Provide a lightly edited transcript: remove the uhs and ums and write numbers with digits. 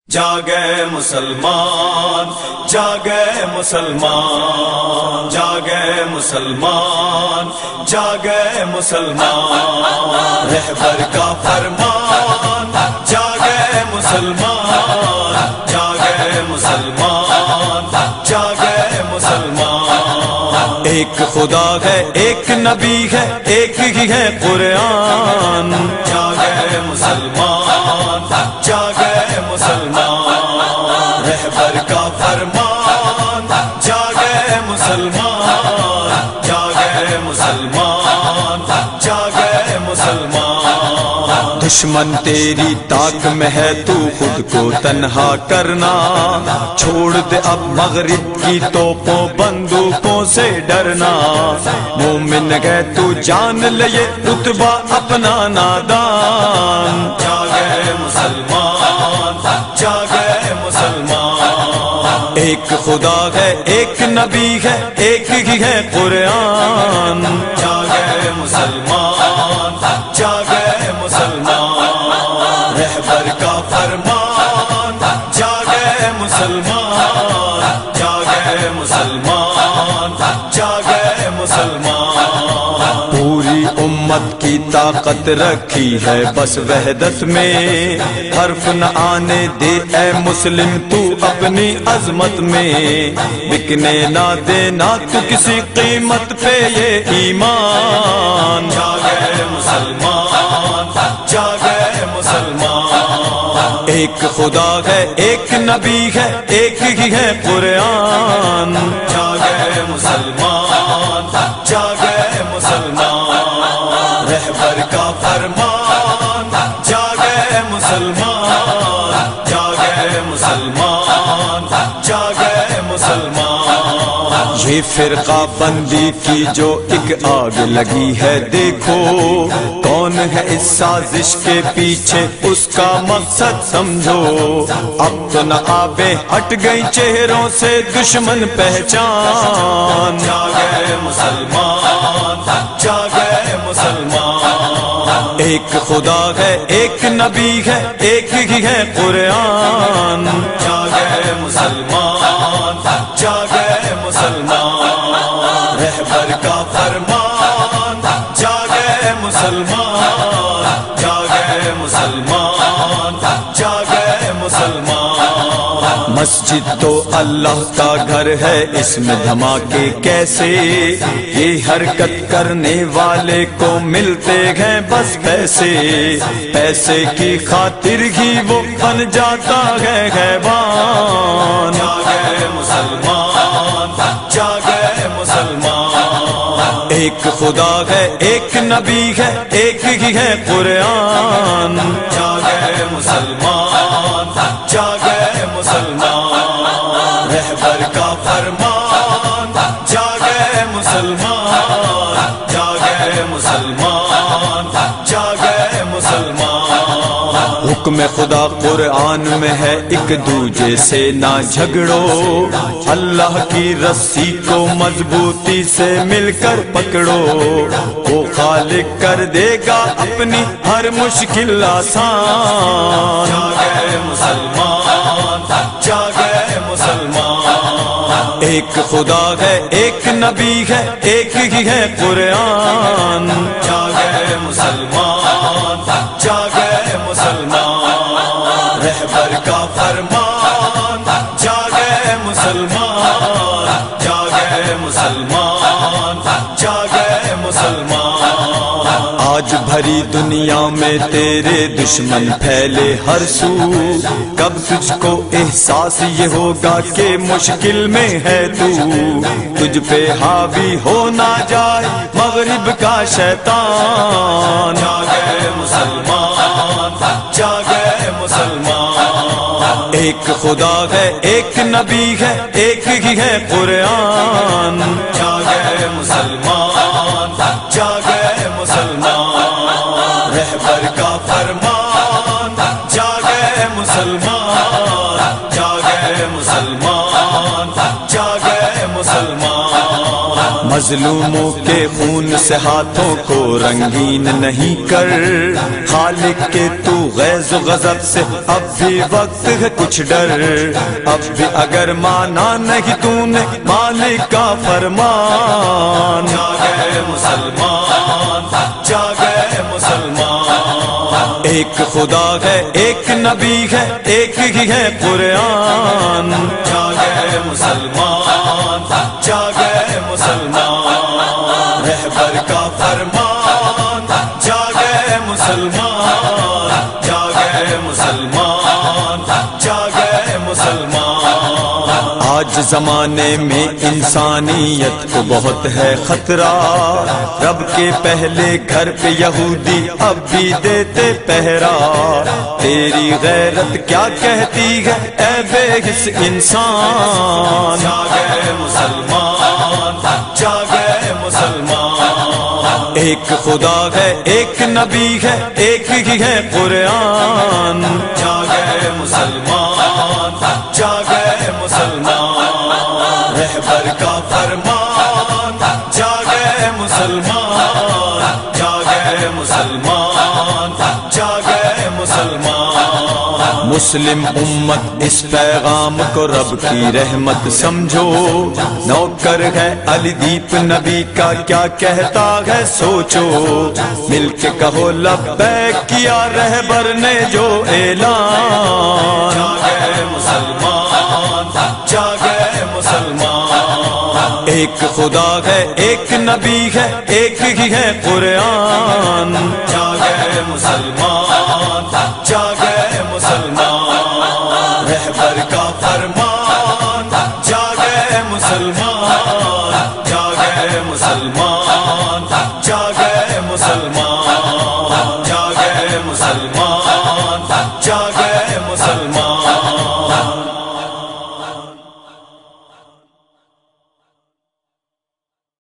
جاگے مسلمان جاگے مسلمان جاگے مسلمان جاگے مسلمان رہبر کا فرمان جاگے مسلمان جاگے مسلمان جاگے مسلمان ایک خدا ہے ایک نبی ہے ایک ہی ہے قرآن جاگے مسلمان جاگے مسلمان رہبر کا فرمان جاگے مسلمان جاگے مسلمان جاگے مسلمان دشمن تیری طاق میں ہے تو خود کو تنہا کرنا چھوڑ دے اب مغرب کی توپوں بندوقوں سے ڈرنا مومن ہے تو جان لے یہ رتبہ اپنا نادان جاگے مسلمان جاگے مسلمان ایک خدا ہے ایک نبی ہے ایک ہی ہے قرآن جاگے مسلمان جاگے مسلمان رہبر کا فرمان جاگے مسلمان جاگے مسلمان جاگے مسلمان پوری امت کی طاقت رکھی ہے بس وحدت میں حرف نہ آنے دے اے مسلم تو اپنی عظمت میں بکنے نہ دینا تو کسی قیمت پہ یہ ایمان جاگے مسلمان جاگے مسلمان ایک خدا ہے ایک نبی ہے ایک ہی ہے قرآن جاگے مسلمان جاگے مسلمان رہبر کا فرمان جاگے مسلمان جاگے مسلمان جاگے مسلمان یہ فرقہ بندی کی جو ایک آگ لگی ہے دیکھو کون ہے اس سازش کے پیچھے اس کا مقصد سمجھو اب تو نہ آبیں ہٹ گئی چہروں سے دشمن پہچان جاگے مسلمان جاگے مسلمان ایک خدا ہے ایک نبی ہے ایک ہی ہے قرآن جاگے مسلمان جاگے مسلمان رہبر کا فرمان جاگے مسلمان جاگے مسلمان جاگے مسلمان مسجد تو اللہ کا گھر ہے اس میں دھماکے کیسے یہ حرکت کرنے والے کو ملتے ہیں بس پیسے پیسے کی خاطر ہی وہ بن جاتا ہے غیبان جاگے مسلمان جاگے مسلمان ایک خدا ہے ایک نبی ہے ایک ہی ہے قرآن جاگے مسلمان جاگے مسلمان رہبر کا فرمان جاگے مسلمان جاگے مسلمان جاگے مسلمان حکم خدا قرآن میں ہے ایک دوجے سے نہ جھگڑو اللہ کی رسی کو مضبوطی سے مل کر پکڑو وہ خالق کر دے گا اپنی ہر مشکل آسان جاگے مسلمان جاگے مسلمان ایک خدا ہے ایک نبی ہے ایک ہی ہے قرآن جاگے مسلمان جاگے مسلمان رہبر کا فرمان جاگے مسلمان جاگے مسلمان جاگے مسلمان آج بھری دنیا میں تیرے دشمن پھیلے ہر سو کب تجھ کو احساس یہ ہوگا کہ مشکل میں ہے تو تجھ پہ حاوی ہو نہ جائے مغرب کا شیطان جاگے مسلمان جاگے مسلمان ایک خدا ہے ایک نبی ہے ایک ہی ہے قرآن جاگے مسلمان جاگے مسلمان رہبر کا فرمان جاگے مسلمان جاگے مسلمان جاگے مسلمان مظلوموں کے خون سے ہاتھوں کو رنگین نہیں کر، خالق کے تو غیظ و غضب سے اب بھی وقت ہے کچھ ڈر، اب بھی اگر مانا نہیں تو نے مالک کا فرمان، جاگے مسلمان جاگے مسلمان، ایک خدا ہے ایک نبی ہے ایک ہی ہے قرآن، جاگے مسلمان جاگے مسلمان، رہبر کا فرمان، جاگے مسلمان جاگے مسلمان جاگے مسلمان، آج زمانے میں انسانیت کو بہت ہے خطرہ، رب کے پہلے گھر پہ یہودی اب بھی دیتے پہرا، تیری غیرت کیا کہتی ہے اے بے حس انسان، جاگے مسلمان جاگے مسلمان، ایک خدا ہے ایک نبی ہے ایک ہی ہے قرآن، جاگے مسلمان جاگے مسلمان، رہبر کا فرمان، جاگے مسلمان جاگے مسلمان جاگے مسلمان، مسلم امت اس پیغام کو رب کی رحمت سمجھو، نوکر ہے علی دیپ نبی کا کیا کہتا ہے سوچو، مل کے کہو لبیک کیا رہبر نے جو اعلان، جاگے مسلمان جاگے مسلمان، ایک خدا ہے ایک نبی ہے ایک ہی ہے قرآن، جاگے مسلمان